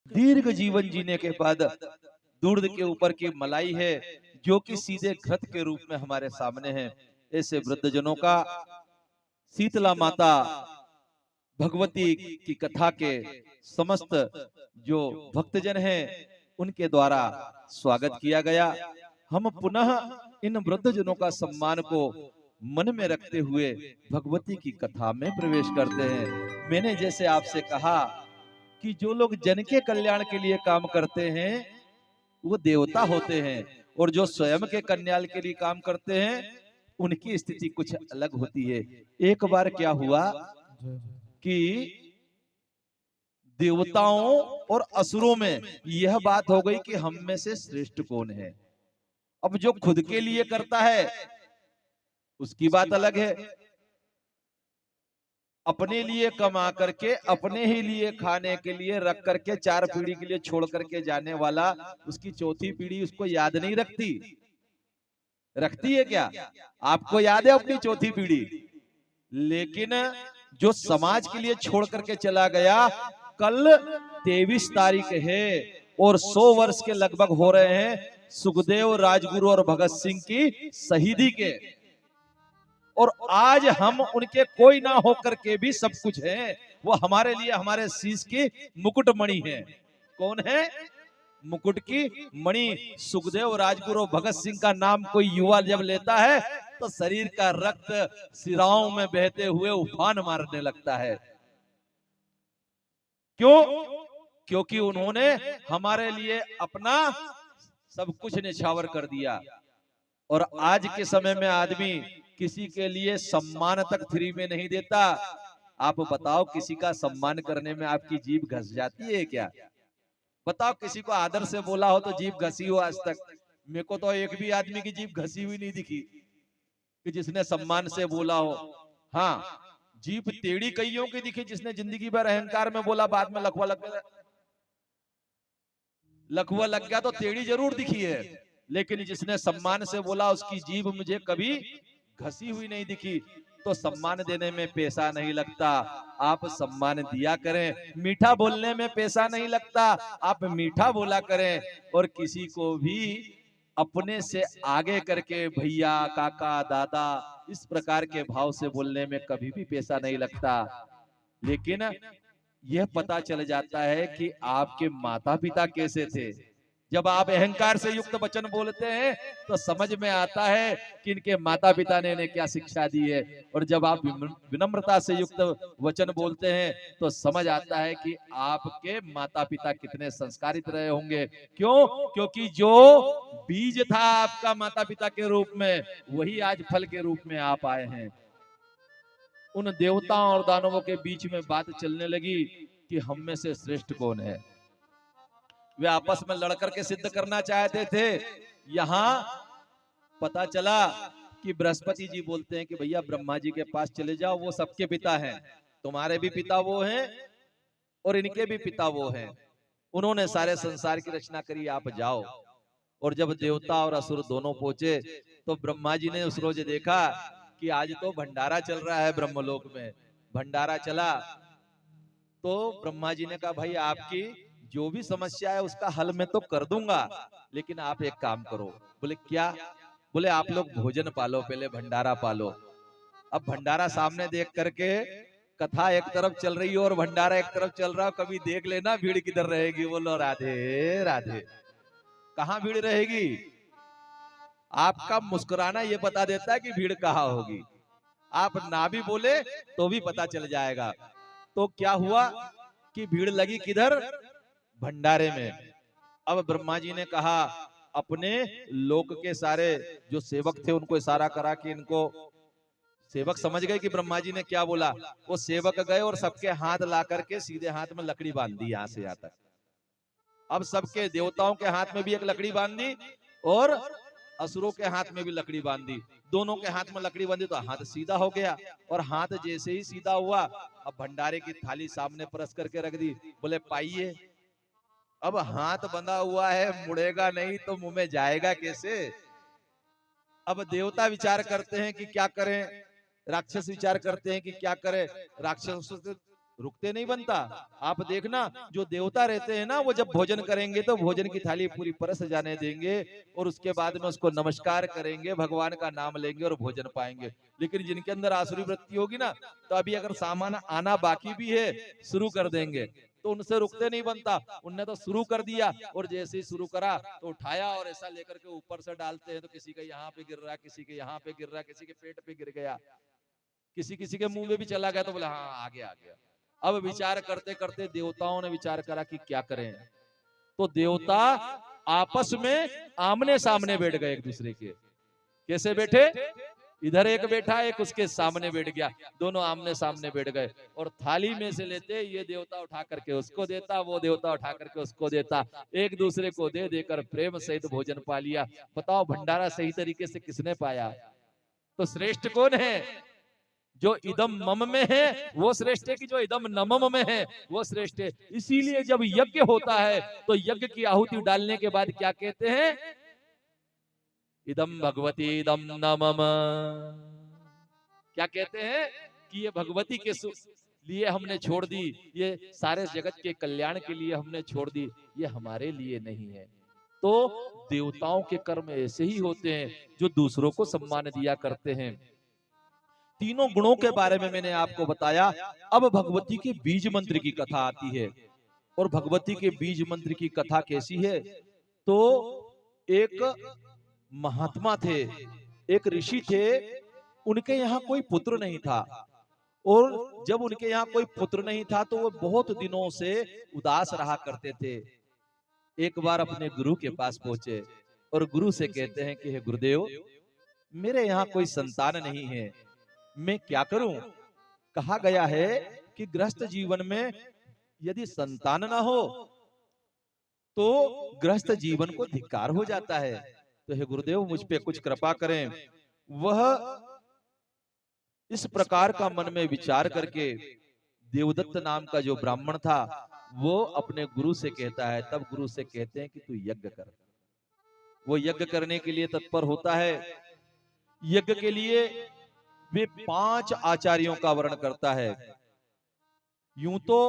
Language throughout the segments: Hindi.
दीर्घ जीवन जीने के बाद दूध के ऊपर की मलाई है जो कि सीधे घृत के रूप में हमारे सामने है। ऐसे वृद्धजनों का शीतला माता भगवती की कथा के समस्त जो भक्तजन हैं उनके द्वारा स्वागत किया गया। हम पुनः इन वृद्धजनों का सम्मान को मन में रखते हुए भगवती की कथा में प्रवेश करते हैं। मैंने जैसे आपसे कहा कि जो लोग जन के कल्याण के लिए काम करते हैं वो देवता होते हैं, और जो स्वयं के कल्याण के लिए काम करते हैं उनकी स्थिति कुछ अलग होती है। एक बार क्या हुआ कि देवताओं और असुरों में यह बात हो गई कि हम में से श्रेष्ठ कौन है। अब जो खुद के लिए करता है उसकी बात अलग है, अपने लिए कमा करके अपने ही लिए खाने के लिए रख करके 4 पीढ़ी के लिए छोड़ करके जाने वाला, उसकी चौथी पीढ़ी उसको याद नहीं रखती। रखती है क्या? आपको याद है अपनी चौथी पीढ़ी? लेकिन जो समाज के लिए छोड़ करके चला गया, कल 23 तारीख है और 100 वर्ष के लगभग हो रहे हैं सुखदेव, राजगुरु और भगत सिंह की शहीदी के, और आज हम उनके कोई ना होकर के भी सब कुछ हैं। वो हमारे लिए हमारे शीश की मुकुटमणि है। कौन है? मुकुट की मणि। सुखदेव, राजगुरु, भगत सिंह का नाम कोई युवा जब लेता है तो शरीर का रक्त सिराओं में बहते हुए उफान मारने लगता है। क्यों? क्योंकि उन्होंने हमारे लिए अपना सब कुछ निछावर कर दिया। और आज के समय में आदमी किसी के लिए सम्मान तक फ्री में नहीं देता। आप बताओ, किसी का सम्मान करने में आपकी जीभ घस जाती है क्या? बताओ, किसी को आदर से बोला हो तो जीभ घसी हो आज तक? मेरे को तो एक भी आदमी की जीभ घसी हुई नहीं दिखी कि जिसने सम्मान से बोला हो। हाँ, जीभ टेढ़ी कईयों की दिखी जिसने जिंदगी भर अहंकार में बोला, बाद में लकवा लग गया। लकवा लग गया तो टेढ़ी जरूर दिखी है, लेकिन जिसने सम्मान से बोला उसकी जीभ मुझे कभी घसी हुई नहीं दिखी। तो सम्मान देने में पैसा नहीं लगता, आप सम्मान दिया करें। मीठा बोलने में पैसा नहीं लगता, आप मीठा बोला करें। और किसी को भी अपने से आगे करके भैया, काका, दादा इस प्रकार के भाव से बोलने में कभी भी पैसा नहीं लगता। लेकिन यह पता चल जाता है कि आपके माता पिता कैसे थे। जब आप अहंकार से युक्त वचन बोलते हैं तो समझ में आता है कि इनके माता पिता ने इन्हें क्या शिक्षा दी है, और जब आप विनम्रता से युक्त वचन बोलते हैं तो समझ आता है कि आपके माता पिता कितने संस्कारित रहे होंगे। क्यों? क्योंकि जो बीज था आपका माता पिता के रूप में, वही आज फल के रूप में आप आए हैं। उन देवताओं और दानवों के बीच में बात चलने लगी कि हम में से श्रेष्ठ कौन है। वे आपस में लड़कर के सिद्ध करना चाहते थे। यहां पता चला कि बृहस्पति जी बोलते हैं कि भैया ब्रह्मा जी के पास चले जाओ, वो सबके पिता हैं। तुम्हारे भी पिता वो हैं और इनके भी पिता वो हैं। उन्होंने सारे संसार की रचना करी, आप जाओ। और जब देवता और असुर दोनों पहुंचे तो ब्रह्मा जी ने उस रोज देखा कि आज तो भंडारा चल रहा है ब्रह्मलोक में। भंडारा चला तो ब्रह्मा जी ने कहा, भाई आपकी जो भी समस्या है उसका हल मैं तो कर दूंगा, लेकिन आप एक काम करो। बोले क्या? बोले आप लोग भोजन पालो, पहले भंडारा पालो। अब भंडारा सामने देख करके कथा एक तरफ चल रही है और भंडारा एक तरफ चल रहा है, कभी देख लेना भीड़ किधर रहेगी। बोलो राधे राधे। कहां भीड़ रहेगी? आपका मुस्कुराना ये बता देता है कि भीड़ कहाँ होगी। आप ना भी बोले तो भी पता चल जाएगा। तो क्या हुआ कि भीड़ लगी किधर? भंडारे में। अब ब्रह्मा जी ने कहा, अपने लोक के सारे जो सेवक थे उनको इशारा करा कि इनको, सेवक समझ गए कि ब्रह्मा जी ने क्या बोला। वो सेवक गए और सबके हाथ ला करके सीधे हाथ में लकड़ी बांध दी यहां से यहां तक। अब सबके देवताओं के हाथ में भी एक लकड़ी बांध दी और असुरों के हाथ में भी लकड़ी बांध दी। दोनों के हाथ में लकड़ी बांधी तो हाथ सीधा हो गया, और हाथ जैसे ही सीधा हुआ, अब भंडारे की थाली सामने परस करके रख दी। बोले पाइए। अब हाथ बंधा हुआ है, मुड़ेगा नहीं तो मुंह में जाएगा कैसे? अब देवता विचार करते हैं कि क्या करें, राक्षस विचार करते हैं कि क्या करें। राक्षस रुकते नहीं बनता। आप देखना, जो देवता रहते हैं ना, वो जब भोजन करेंगे तो भोजन की थाली पूरी परस जाने देंगे और उसके बाद में उसको नमस्कार करेंगे, भगवान का नाम लेंगे और भोजन पाएंगे। लेकिन जिनके अंदर आसुरी वृत्ति होगी ना, तो अभी अगर सामान आना बाकी भी है, शुरू कर देंगे, तो उनसे रुकते नहीं बनता। उनने तो शुरू कर दिया, और जैसे ही शुरू करा तो उठाया और ऐसा लेकर के ऊपर से डालते हैं, तो किसी के यहाँ पे गिर रहा है, किसी के यहाँ पे गिर रहा है, किसी के पेट पे गिर गया, किसी किसी के मुंह में भी चला गया, तो बोला हाँ आ गया। अब विचार करते करते देवताओं ने विचार करा कि क्या करें। तो देवता आपस में आमने सामने बैठ गए एक दूसरे के। कैसे बैठे? इधर एक बैठा, एक उसके सामने बैठ गया, दोनों आमने सामने बैठ गए। और थाली में से लेते, ये देवता उठा करके उसको देता, वो देवता उठा करके उसको देता, एक दूसरे को दे देकर प्रेम सहित भोजन पा लिया। बताओ भंडारा सही तरीके से किसने पाया? तो श्रेष्ठ कौन है? जो इदम मम में है वो श्रेष्ठ है, कि जो इदम नमम में है वो श्रेष्ठ है। इसीलिए जब यज्ञ होता है तो यज्ञ की आहुति डालने के बाद क्या कहते हैं? इदम भगवती इदम नमम। क्या कहते हैं? कि ये भगवती के लिए हमने छोड़ दी, ये सारे जगत के कल्याण के लिए हमने छोड़ दी, ये हमारे लिए नहीं है। तो देवताओं के कर्म ऐसे ही होते हैं जो दूसरों को सम्मान दिया करते हैं। तीनों गुणों के बारे में मैंने आपको बताया। अब भगवती के बीज मंत्र की कथा आती है। और भगवती के बीज मंत्र की कथा कैसी है? तो एक महात्मा थे, एक ऋषि थे, उनके यहाँ कोई पुत्र नहीं था। और जब उनके यहाँ कोई पुत्र नहीं था तो वो बहुत दिनों से उदास रहा करते थे। एक बार अपने गुरु के पास पहुंचे और गुरु से कहते हैं कि हे गुरुदेव, मेरे यहाँ कोई संतान नहीं है, मैं क्या करूं? कहा गया है कि गृहस्थ जीवन में यदि संतान ना हो तो गृहस्थ जीवन को धिक्कार हो जाता है। तो हे गुरुदेव, मुझ पे कुछ कृपा करें। वह इस प्रकार का मन में विचार करके देवदत्त नाम का जो ब्राह्मण था वो अपने गुरु से कहता है, तब गुरु से कहते हैं कि तू यज्ञ कर। वो यज्ञ करने के लिए तत्पर होता है। यज्ञ के लिए वे 5 आचार्यों का वर्ण करता है। यूं तो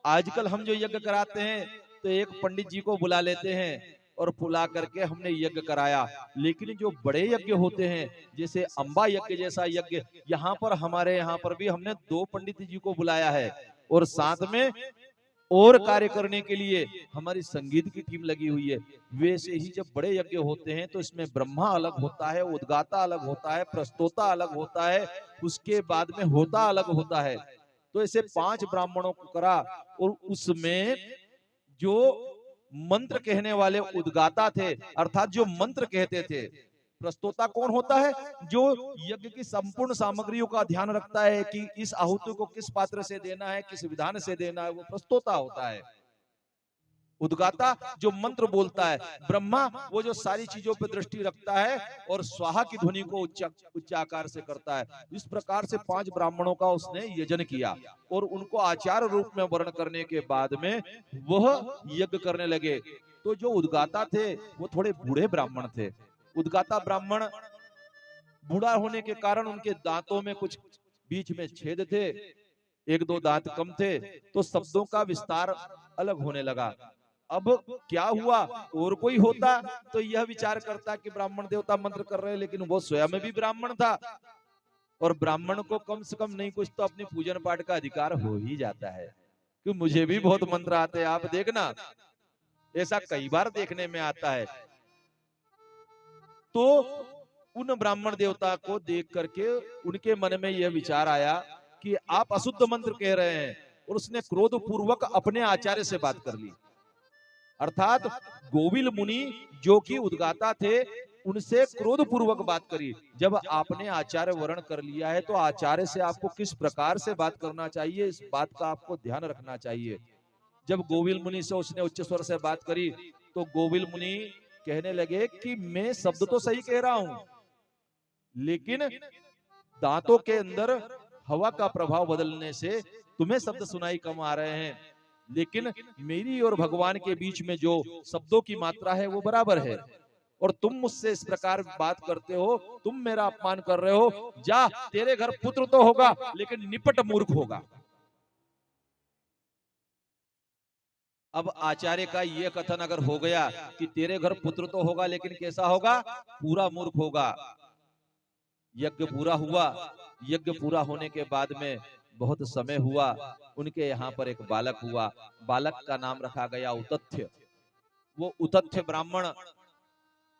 आजकल हम जो यज्ञ कराते हैं तो एक पंडित जी को बुला लेते हैं और बुला करके हमने यज्ञ कराया। लेकिन जो बड़े यज्ञ होते हैं, जैसे अंबा यज्ञ जैसा यज्ञ, यहाँ पर हमारे यहाँ पर भी हमने 2 पंडित जी को बुलाया है। और साथ में और कार्य करने के लिए हमारी संगीत की टीम लगी हुई है। वैसे ही जब बड़े यज्ञ होते हैं तो इसमें ब्रह्मा अलग होता है, उद्गाता अलग होता है, प्रस्तोता अलग होता है, उसके बाद में होता अलग होता है। तो ऐसे 5 ब्राह्मणों को करा। और उसमें जो मंत्र कहने वाले उद्गाता थे, अर्थात जो मंत्र कहते थे। प्रस्तोता कौन होता है? जो यज्ञ की संपूर्ण सामग्रियों का ध्यान रखता है कि इस आहुति को किस पात्र से देना है, किस विधान से देना है, वो प्रस्तोता होता है। उद्गाता जो मंत्र बोलता है। ब्रह्मा वो जो सारी चीजों पर दृष्टि रखता है और स्वाहा की ध्वनि को उच्चाकार से करता है। इस प्रकार से 5 ब्राह्मणों का उसने यजन किया और उनको आचार्य रूप में वर्ण करने के बाद में वह यज्ञ करने लगे। तो जो उद्गाता थे वो थोड़े बूढ़े ब्राह्मण थे। उद्गाता ब्राह्मण बूढ़ा होने के कारण उनके दांतों में कुछ बीच में छेद थे, 1-2 दांत कम थे, तो शब्दों का विस्तार अलग होने लगा। अब क्या हुआ? और कोई होता तो यह विचार करता कि ब्राह्मण देवता मंत्र कर रहे हैं, लेकिन वो स्वयं भी ब्राह्मण था। और ब्राह्मण को कम से कम नहीं कुछ तो अपनी पूजन पाठ का अधिकार हो ही जाता है कि मुझे भी बहुत मंत्र आते हैं, आप देखना। ऐसा कई बार देखने में आता है। तो उन ब्राह्मण देवता को देख करके उनके मन में यह विचार आया कि आप अशुद्ध मंत्र कह रहे हैं। और उसने क्रोध पूर्वक अपने आचार्य से बात कर ली। अर्थात गोविल मुनि जो कि उद्गाता थे, उनसे क्रोध पूर्वक बात करी। जब आपने आचार्य वर्ण कर लिया है तो आचार्य से आपको किस प्रकार से बात करना चाहिए, इस बात का आपको ध्यान रखना चाहिए। जब गोविल मुनि से उसने उच्च स्वर से बात करी तो गोविल मुनि कहने लगे कि मैं शब्द तो सही कह रहा हूं, लेकिन दांतों के अंदर हवा का प्रभाव बदलने से तुम्हें शब्द सुनाई कम आ रहे हैं, लेकिन मेरी और भगवान के बीच में जो शब्दों की मात्रा है वो बराबर है। और तुम मुझसे इस प्रकार बात करते हो, तुम मेरा अपमान कर रहे हो। जा, तेरे घर पुत्र तो होगा लेकिन निपट मूर्ख होगा। अब आचार्य का ये कथन अगर हो गया कि तेरे घर पुत्र तो होगा लेकिन कैसा होगा, पूरा मूर्ख होगा। यज्ञ पूरा हुआ, यज्ञ पूरा होने के बाद में बहुत समय हुआ, उनके यहाँ पर एक बालक हुआ, बालक का नाम रखा गया उतथ्य। वो उतथ्य ब्राह्मण,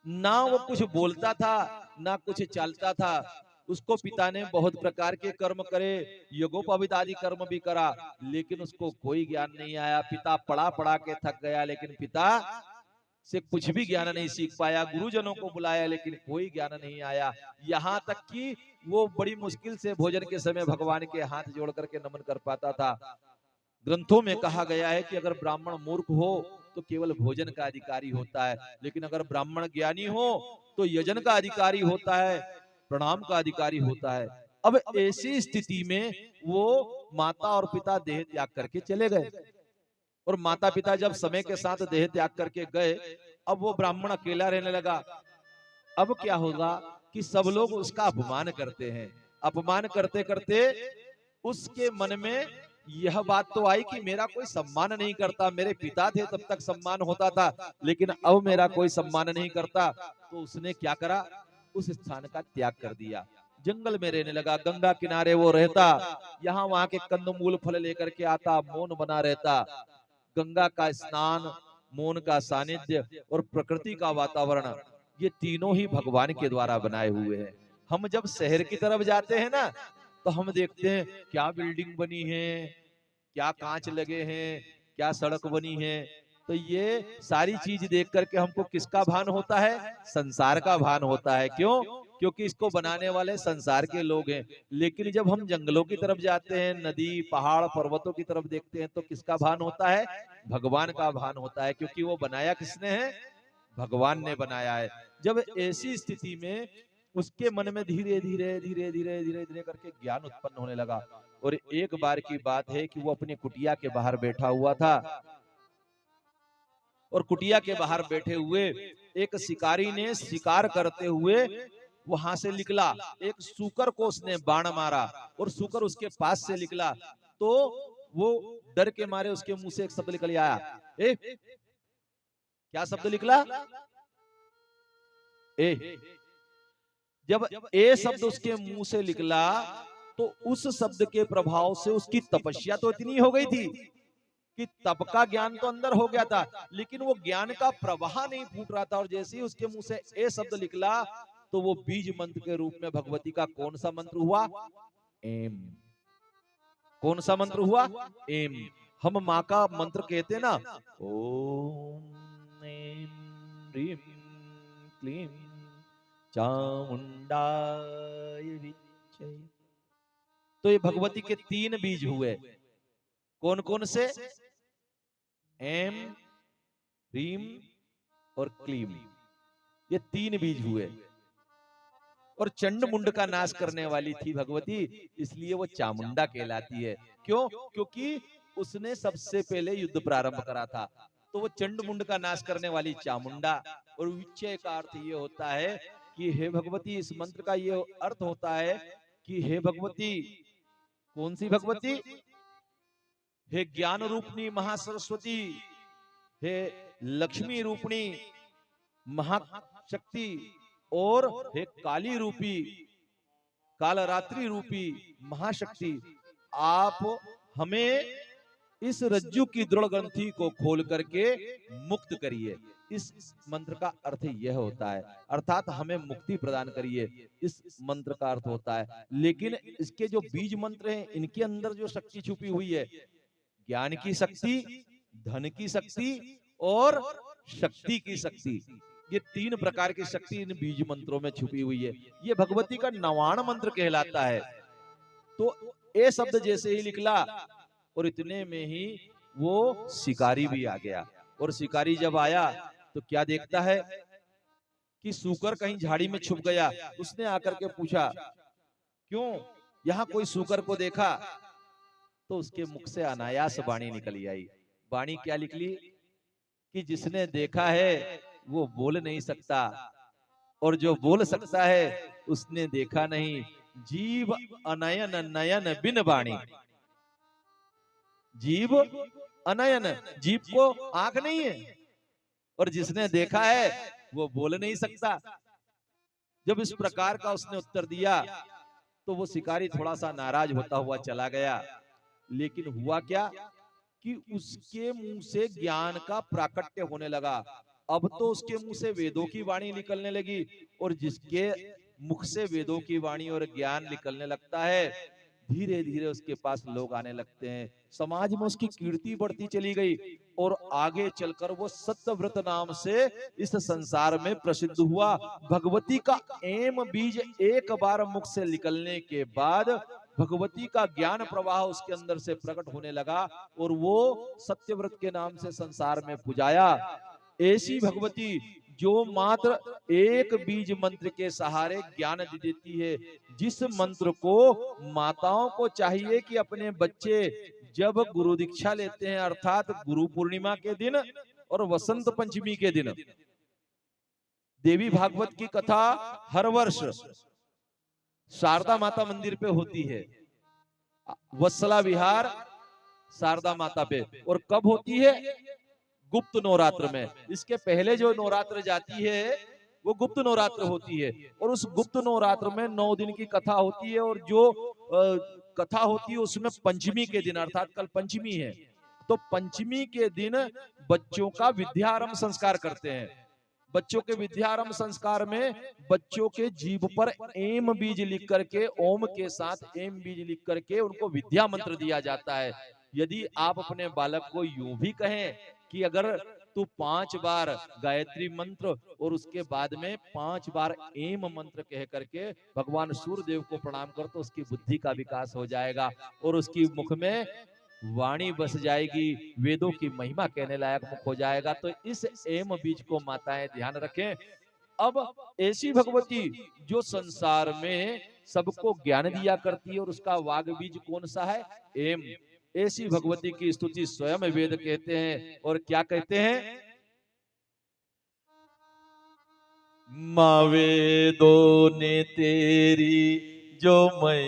ना वो कुछ बोलता था ना कुछ चालता था। उसको पिता ने बहुत प्रकार के कर्म करे, यज्ञोपवीत आदि कर्म भी करा, लेकिन उसको कोई ज्ञान नहीं आया। पिता पढ़ा पढ़ा के थक गया, लेकिन पिता से कुछ भी ज्ञान नहीं सीख पाया। गुरुजनों को बुलाया लेकिन कोई ज्ञान नहीं आया। यहाँ तक कि वो बड़ी मुश्किल से भोजन के समय भगवान के हाथ जोड़ करके नमन कर पाता था। ग्रंथों में कहा गया है कि अगर ब्राह्मण मूर्ख हो तो केवल भोजन का अधिकारी होता है, लेकिन अगर ब्राह्मण ज्ञानी हो तो यजन का अधिकारी होता है, प्रणाम का अधिकारी होता है। अब ऐसी स्थिति में वो माता और पिता देह त्याग करके चले गए, और माता पिता जब समय के साथ देह त्याग करके गए, अब वो ब्राह्मण अकेला रहने लगा। अब क्या होगा कि सब लोग उसका अपमान करते हैं। अपमान करते करते उसके मन में यह बात तो आई कि मेरा कोई सम्मान नहीं करता। मेरे पिता थे तब तक सम्मान होता था, लेकिन अब मेरा कोई सम्मान नहीं करता। तो उसने क्या करा, उस स्थान का त्याग कर दिया, जंगल में रहने लगा। गंगा किनारे वो रहता, यहाँ वहां के कंदमूल फल लेकर के आता, मौन बना रहता। गंगा का स्नान, मौन का सानिध्य और प्रकृति का वातावरण, ये तीनों ही भगवान के द्वारा बनाए हुए हैं। हम जब शहर की तरफ जाते हैं ना, तो हम देखते हैं क्या बिल्डिंग बनी है, क्या कांच लगे हैं, क्या सड़क बनी है। तो ये सारी चीज देख करके हमको किसका भान होता है, संसार का भान होता है। क्यों? क्योंकि इसको बनाने वाले संसार के लोग हैं। लेकिन जब हम जंगलों की तरफ जाते हैं, नदी पहाड़ पर्वतों की तरफ देखते हैं, तो किसका भान होता है, भगवान का भान होता है। क्योंकि वो बनाया किसने है, भगवान ने बनाया है। जब ऐसी स्थिति में उसके मन में धीरे धीरे धीरे धीरे धीरे धीरे करके ज्ञान उत्पन्न होने लगा। और एक बार की बात है कि वो अपनी कुटिया के बाहर बैठा हुआ था, और कुटिया के बाहर बैठे हुए एक शिकारी ने शिकार करते हुए वहां से निकला। एक सूकर को उसने बाण मारा और सूकर उसके पास से निकला, तो वो डर के मारे उसके मुंह से एक शब्द निकल आया, ए, क्या शब्द निकला, ए। जब ए शब्द उसके मुंह से निकला, तो उस शब्द के प्रभाव से उसकी तपस्या तो इतनी हो गई थी कि तप का ज्ञान तो अंदर हो गया था, लेकिन वो ज्ञान का प्रवाह नहीं फूट रहा था। और जैसे ही उसके मुंह से ए शब्द निकला, तो वो बीज मंत्र के रूप में भगवती का कौन सा मंत्र हुआ, एम। कौन सा मंत्र हुआ, एम। हम माँ का मंत्र कहते ना, ओम एम ह्रीम क्लीम चामुंडाय विच्चे। तो ये भगवती के 3 बीज हुए। कौन कौन से, एम, ह्रीम और क्लीम, ये 3 बीज हुए। और चंड मुंड का नाश करने वाली थी भगवती, इसलिए वो चामुंडा कहलाती है। क्यों? क्योंकि उसने सबसे पहले युद्ध प्रारंभ करा था। तो वो चंड मुंड का नाश करने वाली चामुंडा। और विच्चय का अर्थ ये होता है कि हे भगवती, इस मंत्र का ये अर्थ होता है कि हे भगवती, कौन सी भगवती, हे ज्ञान रूपनी महासरस्वती, हे लक्ष्मी रूपणी महाशक्ति, और हे काली रूपी कालरात्रि रूपी महाशक्ति, आप हमें इस रज्जु की दृढ़ ग्रंथि को खोल करके मुक्त करिए। इस मंत्र का अर्थ यह होता है, अर्थात हमें मुक्ति प्रदान करिए, इस मंत्र का अर्थ होता है। लेकिन इसके जो बीज मंत्र हैं, इनके अंदर जो शक्ति छुपी हुई है, ज्ञान की शक्ति, धन की शक्ति और शक्ति की शक्ति, ये 3 प्रकार की शक्ति इन बीज मंत्रों में छुपी हुई है। ये भगवती का नवाण मंत्र कहलाता है। तो ए शब्द जैसे ही निकला, और इतने में ही वो शिकारी भी आ गया। और शिकारी जब आया तो क्या देखता है कि सूकर कहीं झाड़ी में छुप गया। उसने आकर के पूछा, क्यों, यहाँ कोई सूकर को देखा? तो उसके मुख से अनायास वाणी निकली आई। वाणी क्या निकली कि जिसने देखा है वो बोल नहीं सकता, और जो बोल सकता है उसने देखा नहीं। जीव अनयन नयन बिन वाणी, जीव अनयन, जीभ को आंख नहीं है, और जिसने देखा है वो बोल नहीं सकता। जब इस प्रकार का उसने उत्तर दिया तो वो शिकारी थोड़ा सा नाराज होता हुआ चला गया। लेकिन हुआ क्या कि उसके मुंह से ज्ञान का प्राकट्य होने लगा। अब तो उसके मुंह से वेदों की वाणी निकलने लगी, और जिसके मुख से वेदों की वाणी और ज्ञान निकलने लगता है, धीरे धीरे उसके पास लोग आने लगते हैं। समाज में उसकी कीर्ति बढ़ती चली गई, और आगे चलकर वो सत्यव्रत नाम से इस संसार में प्रसिद्ध हुआ। भगवती का एम बीज एक बार मुख से निकलने के बाद भगवती का ज्ञान प्रवाह उसके अंदर से प्रकट होने लगा, और वो सत्यव्रत के नाम से संसार में पुजाया। ऐसी भगवती जो मात्र एक बीज मंत्र के सहारे ज्ञान दे देती है, जिस मंत्र को माताओं को चाहिए कि अपने बच्चे जब गुरु दीक्षा लेते हैं, अर्थात गुरु पूर्णिमा के दिन और वसंत पंचमी के दिन, देवी भागवत की कथा हर वर्ष शारदा माता मंदिर पे होती है, वत्सला विहार शारदा माता पे। और कब होती है? गुप्त नवरात्र में। इसके पहले जो नवरात्र जाती है वो गुप्त नवरात्र होती है, और उस गुप्त नवरात्र में 9 दिन की कथा होती है, और जो कथा होती है उसमें पंचमी के दिन, अर्थात कल पंचमी है, तो पंचमी के दिन बच्चों का विद्यारंभ संस्कार करते हैं। बच्चों के विद्यारंभ संस्कार में बच्चों के जीभ पर एम बीज लिख करके, ओम के साथ एम बीज लिख करके उनको विद्या मंत्र दिया जाता है। यदि आप अपने बालक को यूं भी कहें कि अगर तू 5 बार गायत्री मंत्र और उसके बाद में 5 बार एम मंत्र कह करके भगवान सूर्यदेव को प्रणाम कर, तो उसकी बुद्धि का विकास हो जाएगा, और उसकी मुख में वाणी बस जाएगी, वेदों की महिमा कहने लायक मुख हो जाएगा। तो इस एम बीज को माताएं ध्यान रखें। अब ऐसी भगवती जो संसार में सबको ज्ञान दिया करती है, और उसका वाग बीज कौन सा है? एम। ऐसी भगवती की स्तुति स्वयं वेद कहते हैं, और क्या कहते हैं? माँ वेदों ने तेरी जो मैं